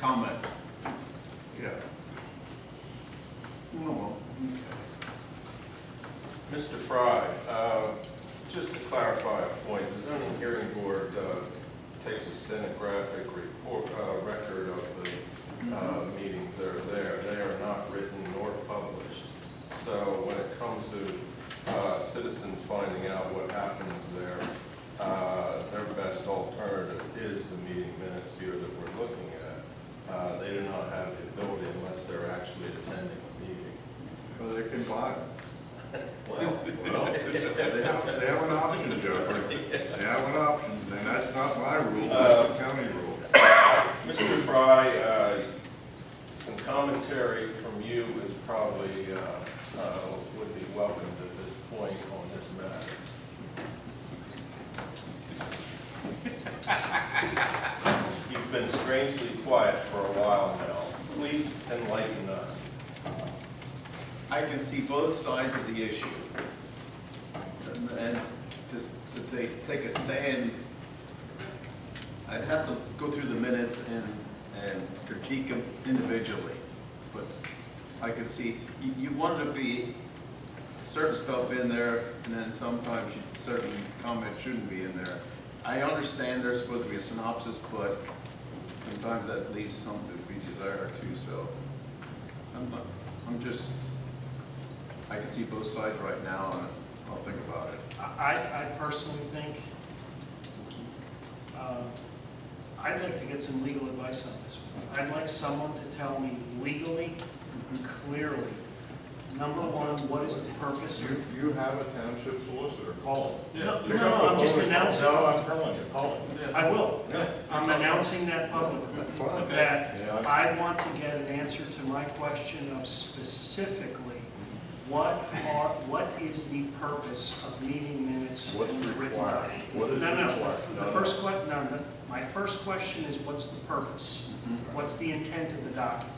comments? Yeah. No. Mr. Fry, just to clarify a point, the zoning hearing board takes a stenographic report, record of the meetings that are there. They are not written nor published. So when it comes to citizens finding out what happens there, their best alternative is the meeting minutes here that we're looking at. They do not have the ability unless they're actually attending a meeting. Well, they can buy them. Well, They have an option, Joe. They have an option, and that's not my rule, that's the county rule. Mr. Fry, some commentary from you is probably, would be welcomed at this point on this matter. You've been strangely quiet for a while now. Please enlighten us. I can see both sides of the issue. And to take a stand, I'd have to go through the minutes and critique them individually. But I could see, you wanted to be certain stuff in there, and then sometimes certain comments shouldn't be in there. I understand there's supposed to be a synopsis, but sometimes that leaves something to be desired too, so I'm just, I can see both sides right now, and I'll think about it. I personally think I'd like to get some legal advice on this one. I'd like someone to tell me legally, clearly, number one, what is the purpose? You have a township solicitor, call him. No, I'm just announcing. No, I'm telling you, call him. I will. Yeah. I'm announcing that publicly. That's fine. That Yeah. I want to get an answer to my question of specifically what is the purpose of meeting minutes? What's in the written required? document? What is No, required? the first question, no, my first question is what's the purpose? What's the intent of the document?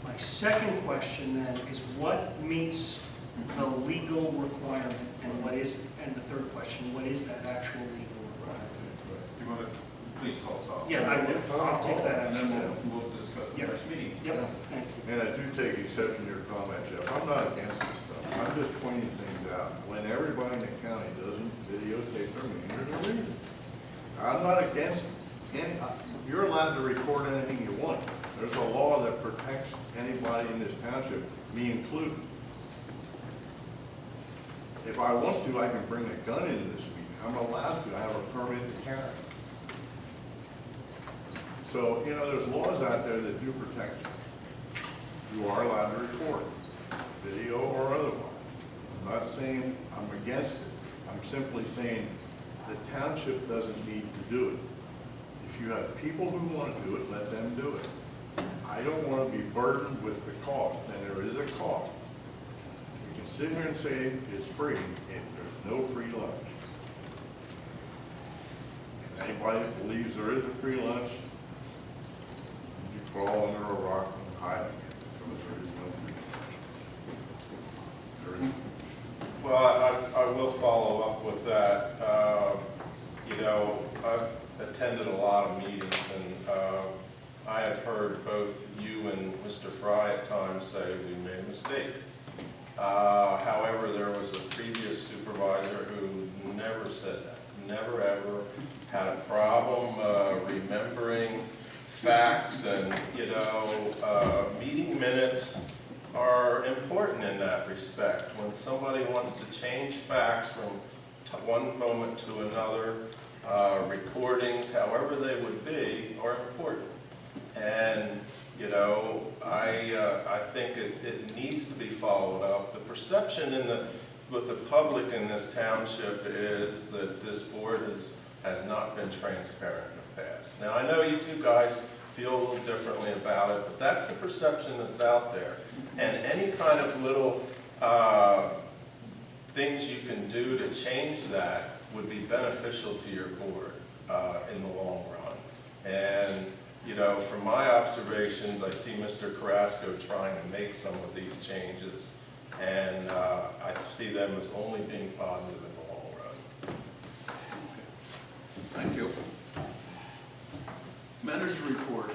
My second question then is what meets the legal requirement, and the third question, what is that actual legal requirement? You want to please call Tom? Yeah, I'll take that And action. then we'll discuss the Yeah. next meeting. Yep, thank you. And I do take exception to your comment, Jeff. I'm not against this stuff. I'm just pointing things out. When everybody in the county doesn't videotape their meeting, there's a reason. I'm not against any, you're allowed to record anything you want. There's a law that protects anybody in this township, me included. If I want to, I can bring a gun into this meeting. I'm allowed to. I have a permit to carry. So, you know, there's laws out there that do protect you. You are allowed to record, video or otherwise. I'm not saying I'm against it. I'm simply saying the township doesn't need to do it. If you have people who want to do it, let them do it. I don't want to be burdened with the cost, and there is a cost. You can sit here and say it's free, and there's no free lunch. And anybody that believes there is a free lunch, you crawl under a rock and hide again, because there is no free lunch. There is. Well, I will follow up with that. You know, I've attended a lot of meetings, and I have heard both you and Mr. Fry at times say we made a mistake. However, there was a previous supervisor who never said that, never ever had a problem remembering facts, and, you know, meeting minutes are important in that respect. When somebody wants to change facts from one moment to another, recordings, however they would be, are important. And, you know, I think it needs to be followed up. The perception with the public in this township is that this board has not been transparent in the past. Now, I know you two guys feel a little differently about it, but that's the perception that's out there. And any kind of little things you can do to change that would be beneficial to your board in the long run. And, you know, from my observations, I see Mr. Carrasco trying to make some of these changes, and I see them as only being positive in the long run. Thank you. Manager's report.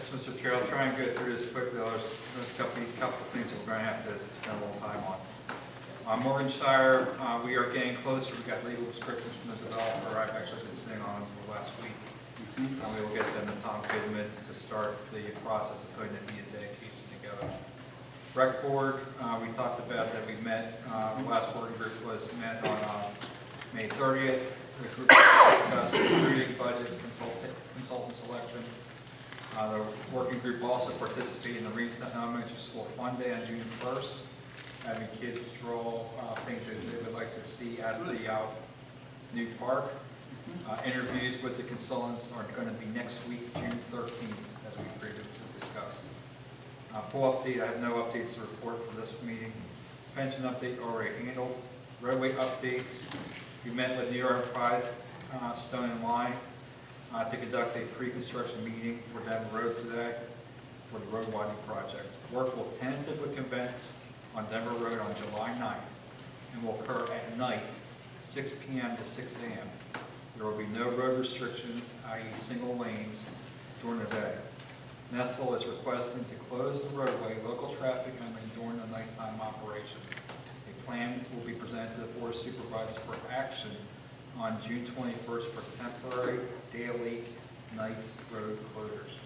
Mr. Chair, I'll try and go through this quickly. There's a couple of things that we're going to have to spend a little time on. Morganshire, we are getting closer. We've got legal descriptions from the developer. I've actually been sitting on this the last week. We will get them to Tom Kidman to start the process of putting the deed of dedication together. Rec Board, we talked about that we met, the last working group was met on May 30th. The group discussed recruiting, budget, consultant selection. The working group also participated in the Reeves Elementary School Fun Day on June 1st, having kids draw things that they would like to see at the new park. Interviews with the consultants are going to be next week, June 13th, as we previously discussed. Full update, I have no updates to report for this meeting. Pension update already handled. Roadway updates, we met with New York Enterprise, Stone and Line, to conduct a pre-construction meeting for Denver Road today for the road widening project. Work will tentatively commence on Denver Road on July 9th and will occur at night, 6 p.m. to 6 a.m. There will be no road restrictions, i.e. single lanes, during the day. Nestle is requesting to close the roadway, local traffic only during the nighttime operations. A plan will be presented to the Board of Supervisors for action on June 21st for temporary daily night road closures.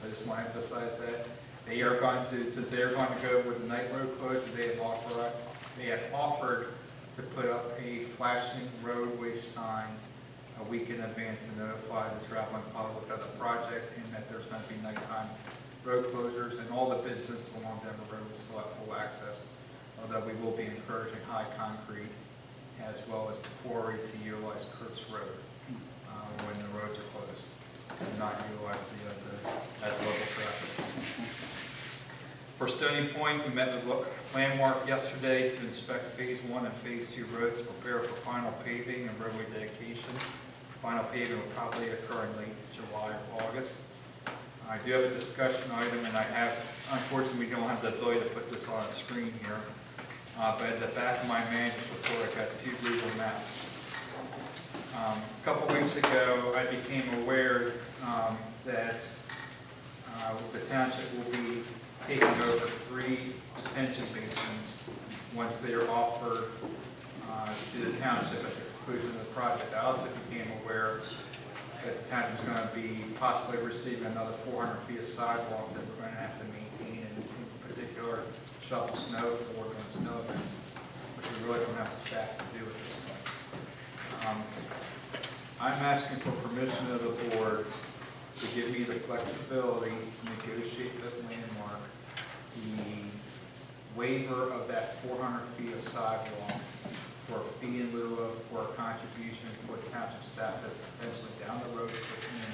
So I just want to emphasize that. They are going to, since they are going to go with the night road closure, they have offered to put up a flashing roadway sign a week in advance to notify the traveling public of the project and that there's going to be nighttime road closures, and all the businesses along Denver Road will still have full access, although we will be encouraging high concrete as well as the quarry to utilize Kurt's Road when the roads are closed, and not utilize as local traffic. For Stony Point, we met with Landmark yesterday to inspect Phase 1 and Phase 2 roads to prepare for final paving and roadway dedication. Final paving will probably occur in late July or August. I do have a discussion item, and I have, unfortunately, we don't have the ability to put this on the screen here, but at the back of my manager's report, I got 2 legal maps. A couple weeks ago, I became aware that the township will be taking over 3 detention basins once they are offered to the township at the conclusion of the project. I also became aware that the township is going to be possibly receiving another 400 feet of sidewalk that we're going to have to maintain, and in particular shovel snow for during snow events, which we really don't have the staff to do at this point. I'm asking for permission of the board to give me the flexibility to negotiate with Landmark the waiver of that 400 feet of sidewalk for a fee in lieu of, for a contribution for the township staff to potentially down the road put in a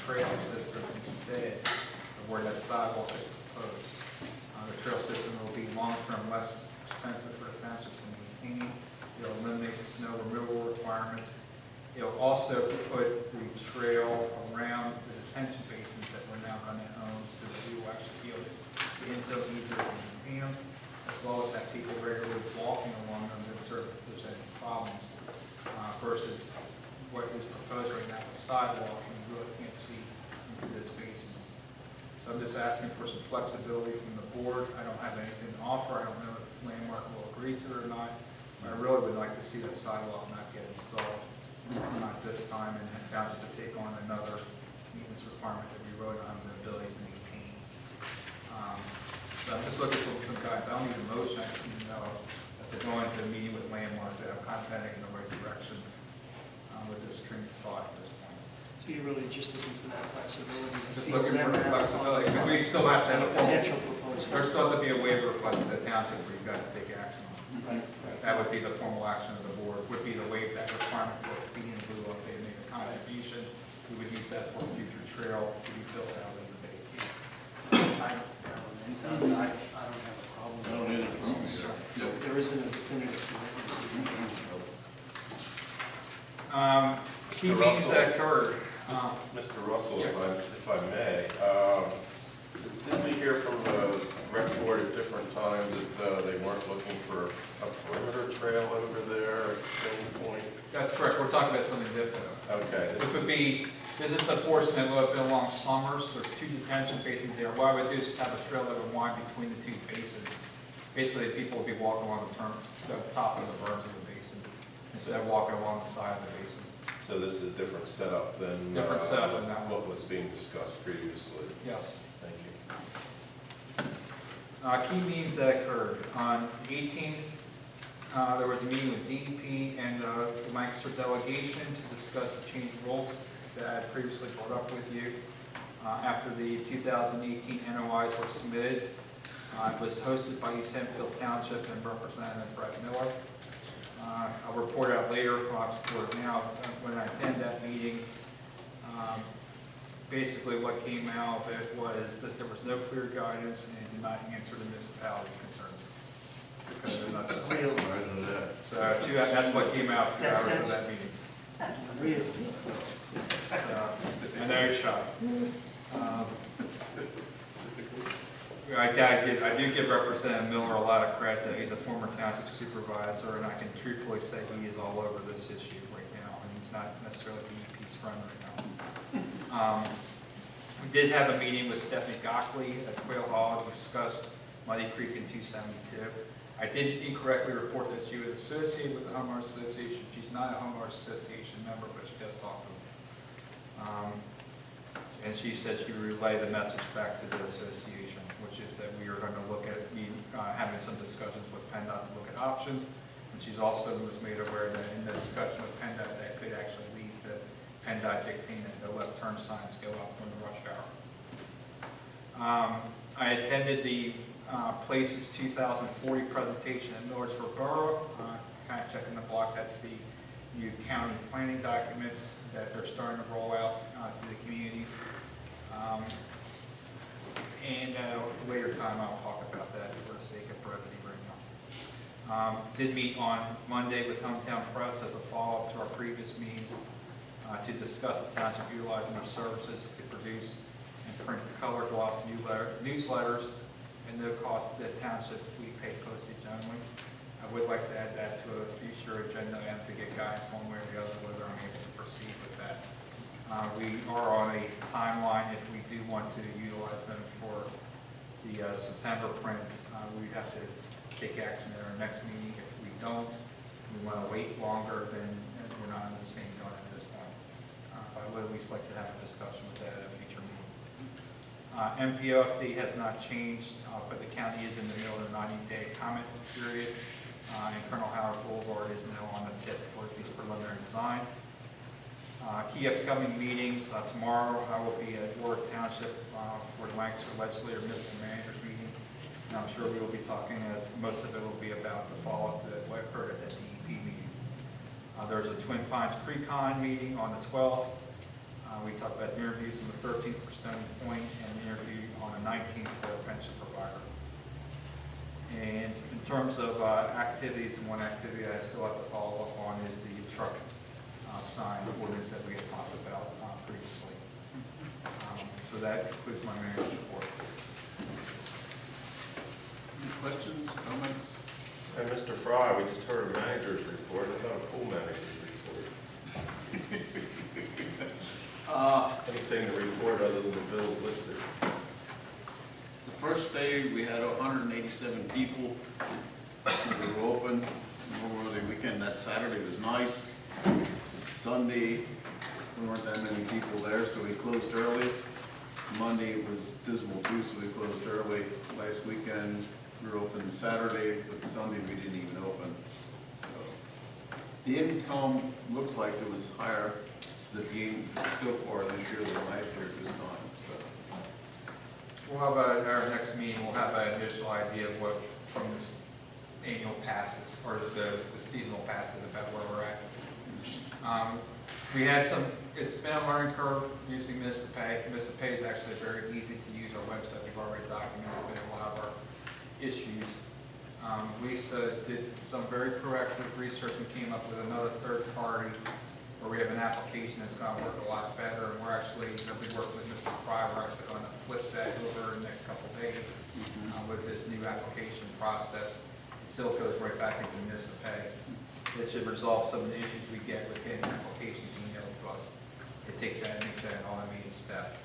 trail system instead of where that sidewalk is proposed. The trail system will be long-term less expensive for the township to maintain. It'll eliminate the snow removal requirements. It'll also put the trail around the detention basins that we're now going to own, so that we will actually be able to get in so easier to maintain them, as well as have people regularly walking along them to observe if there's any problems, versus what is proposed right now, the sidewalk, and you really can't see into those basins. So I'm just asking for some flexibility from the board. I don't have anything to offer. I don't know if Landmark will agree to it or not. But I really would like to see that sidewalk not get installed, not this time, and the township to take on another maintenance requirement that we really don't have the ability to maintain. So I'm just looking for some guidance. I don't need a motion. I just need to know, as I go into a meeting with Landmark, that I'm kind of heading in the right direction with this train of thought at this point. So you're really just looking for that flexibility? Just looking for the flexibility, because we still have to have a Potential proposal. there's still to be a waiver request to the township for you guys to take action on. Right. That would be the formal action of the board, would be to waive that requirement for a fee in lieu of they make a contribution. We would use that for a future trail to be built out of the bay. I don't have a problem. I don't either. There isn't a definitive commitment. Key meetings that occurred. Mr. Russell, if I may, didn't we hear from the rec board at different times that they weren't looking for a perimeter trail over there at the same point? That's correct, we're talking about something different. Okay. This would be This is the portion that would have been along Summers. There's two detention basins there. What I would do is just have a trail that would wind between the two basins. Basically, people would be walking along the top of the berms of the basin instead of walking along the side of the basin. So this is a different setup than Different setup than that one. what was being discussed previously. Yes. Thank you. Key meetings that occurred. On the 18th, there was a meeting with DEP and the Lancaster delegation to discuss the change of roles that I had previously brought up with you. After the 2018 NOIs were submitted, it was hosted by East Hempfield Township and Representative Brett Miller. I'll report out later, now, when I attend that meeting. Basically, what came out of it was that there was no clear guidance and it did not answer the municipality's concerns. Because they're not. Imagine that. So that's what came out 2 hours of that meeting. Really? So, I know you're shocked. I do give Representative Miller a lot of credit that he's a former township supervisor, and I can truthfully say he is all over this issue right now, and he's not necessarily DEP's friend right now. We did have a meeting with Stephanie Gockley at Quail Hall to discuss Muddy Creek in 272. I did incorrectly report that she was associated with the homeowners association. She's not a homeowners association member, but she does talk to them. And she said she would relay the message back to the association, which is that we are going to look at having some discussions with PennDOT to look at options. And she's also was made aware that in the discussion with PennDOT, that could actually lead to PennDOT dictating that no left turn signs go up during the rush hour. I attended the Places 2040 presentation at Millersville Borough, kind of checking the block. That's the new county planning documents that they're starting to roll out to the communities. And at a later time, I'll talk about that for the sake of brevity right now. Did meet on Monday with Hometown Press as a follow-up to our previous meetings to discuss the township utilizing their services to produce and print color gloss newsletters and no cost to the township. We pay postage only. I would like to add that to a future agenda item to get guidance one way or the other whether I'm able to proceed with that. We are on a timeline if we do want to utilize them for the September print. We'd have to take action at our next meeting. If we don't, we want to wait longer, then we're not in the same gun at this point. But I would at least like to have a discussion with that at a future meeting. MPO update has not changed, but the county is in the middle of the 90-day comment period. And Colonel Howard Boulevard is now on the tip for these preliminary design. Key upcoming meetings, tomorrow I will be at Warwick Township for the Lancaster Legislature Municipal Managers meeting. And I'm sure we will be talking, as most of it will be about the follow-up to what occurred at the DEP meeting. There's a Twin Pines Pre-Con meeting on the 12th. We talked about the interviews on the 13th for Stony Point and the interview on the 19th for a pension provider. And in terms of activities, and one activity I still have to follow up on is the truck sign ordinance that we had talked about previously. So that concludes my manager's report. Any questions, comments? And Mr. Fry, we just heard a manager's report. What about a pool manager's report? Anything to report other than the bills listed? The first day, we had 187 people. We were open. Over the weekend, that Saturday was nice. Sunday, there weren't that many people there, so we closed early. Monday it was dismal too, so we closed early. Last weekend, we were open Saturday, but Sunday we didn't even open. So the income looks like it was higher the game so far this year than last year at this time. So We'll have at our next meeting, we'll have an initial idea of what from this annual passes or the seasonal passes about where we're at. We had some, it's been a learning curve using Municipay. Municipay is actually very easy to use. Our website, we've already documented, it's been a lot of our issues. Lisa did some very proactive research and came up with another third party where we have an application that's going to work a lot better. And we're actually, we'll be working with Mr. Fry, we're actually going to flip that over in the next couple of days with this new application process. It still goes right back into Municipay. It should resolve some of the issues we get with getting applications emailed to us. it makes that an automated step,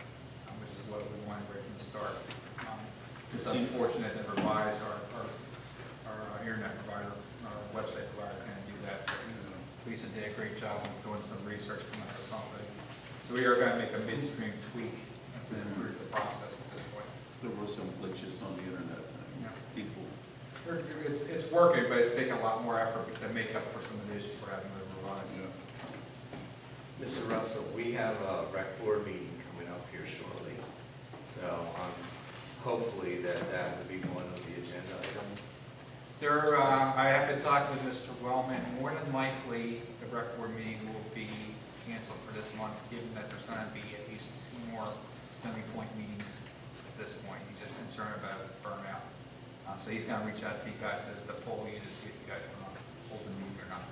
which is what we wanted right from the start. It's unfortunate that Revise, our internet provider, our website provider, can't do that. But, Lisa did a great job of doing some research coming up with something. So we are going to make a midstream tweak to improve the process at this point. There were some glitches on the internet thing. Yeah. People, It's working, but it's taking a lot more effort to make up for some of the issues we're having with Revise. Mr. Russell, we have a rec board meeting coming up here shortly, so hopefully that will be one of the agenda items. I have been talking with Mr. Wellman. More than likely, the rec board meeting will be canceled for this month, given that there's going to be at least 2 more Stony Point meetings at this point. He's just concerned about burnout. So he's going to reach out to you guys to poll you to see if you guys want to hold the meeting or not.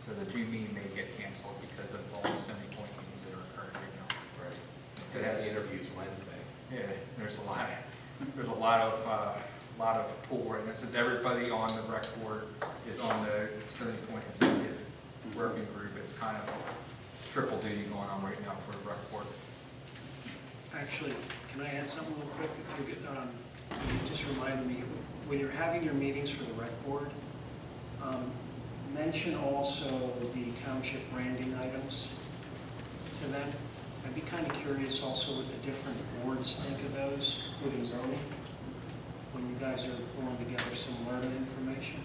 So the June meeting may get canceled because of all the Stony Point meetings that are occurring right now. Right. So So that's- the interview's Wednesday. Yeah, there's a lot of pool right now. Since everybody on the rec board is on the Stony Point Executive Working Group, it's kind of triple duty going on right now for the rec board. Actually, can I add something real quick? If you get, you just reminded me, when you're having your meetings for the rec board, mention also the township branding items to them. I'd be kind of curious also what the different boards think of those, including zoning, when you guys are pulling together some learning information,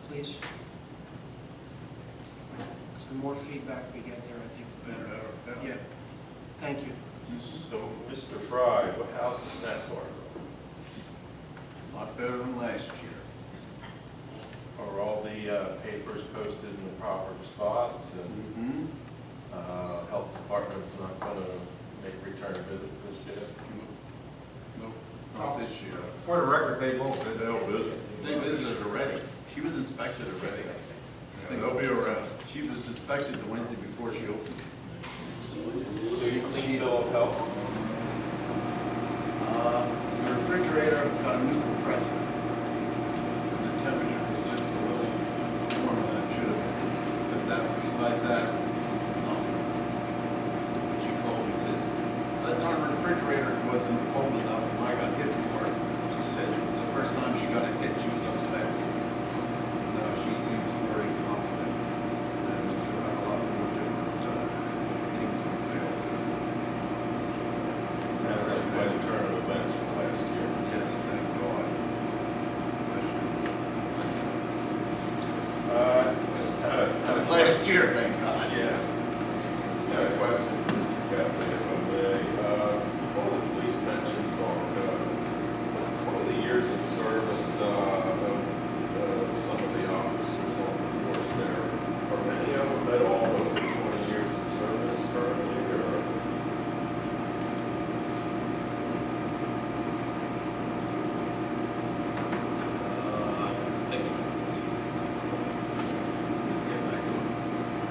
please. Because the more feedback we get there, I think the better. Yeah, thank you. So, Mr. Fry, how's the snack bar? a lot better than last year. Are all the papers posted in the proper spots, and health department's not going to make return visits this year? Nope, not this year. For the record, they will visit. They'll visit. They visited already. She was inspected already. They'll be around. She was inspected the Wednesday before she opened. Do you clean bill of health? The refrigerator got a new compressor. The temperature was just a little warmer than it should have been. But that, besides that, she called me and says, that darn refrigerator wasn't cold enough and I got hit for it. She says, it's the first time she got a hit, she was upset. No, she seems very confident. And there are a lot more different things on sale too. Sounds like quite a turn of events from last year. Yes, thank God. Just had a- That was last year, thank God. Yeah. Just had a question for Mr. Captain, if I may. All the police mentioned what are the years of service of some of the officers on the force there? Are many of them at all over 20 years of service currently, or?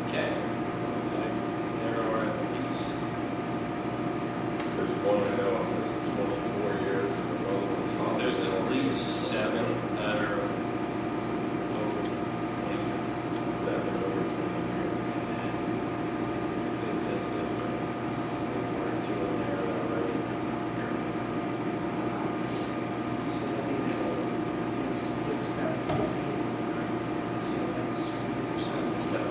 Okay. There are at least, There's one I know, that's 24 years, and another one's also. there's at least 7 that are over 20. 7 over 20 years. I think that's it. One or 2 in there that are already here. So that means it's that 14. So that's 50% of the stuff.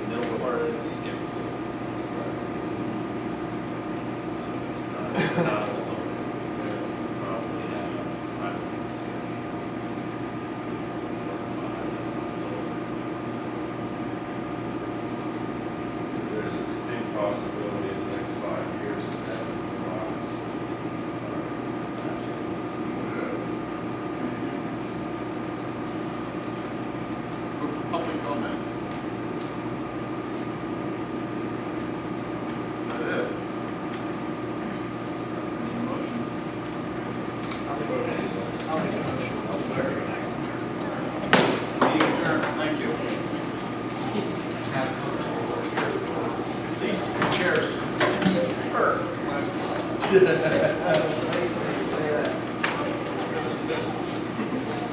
Middle part is different. So it's not alone. Probably have 5 weeks. 4 or 5. There's a distinct possibility in the next 5 years that office. Public comment. Is that it? Any motion? I'll make a motion. Meeting adjourned, thank you. These chairs hurt.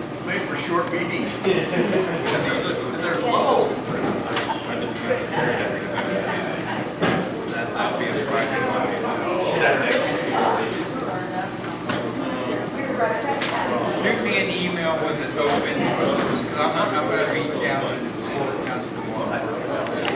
It's made for short meetings. They're low. Shoot me an email with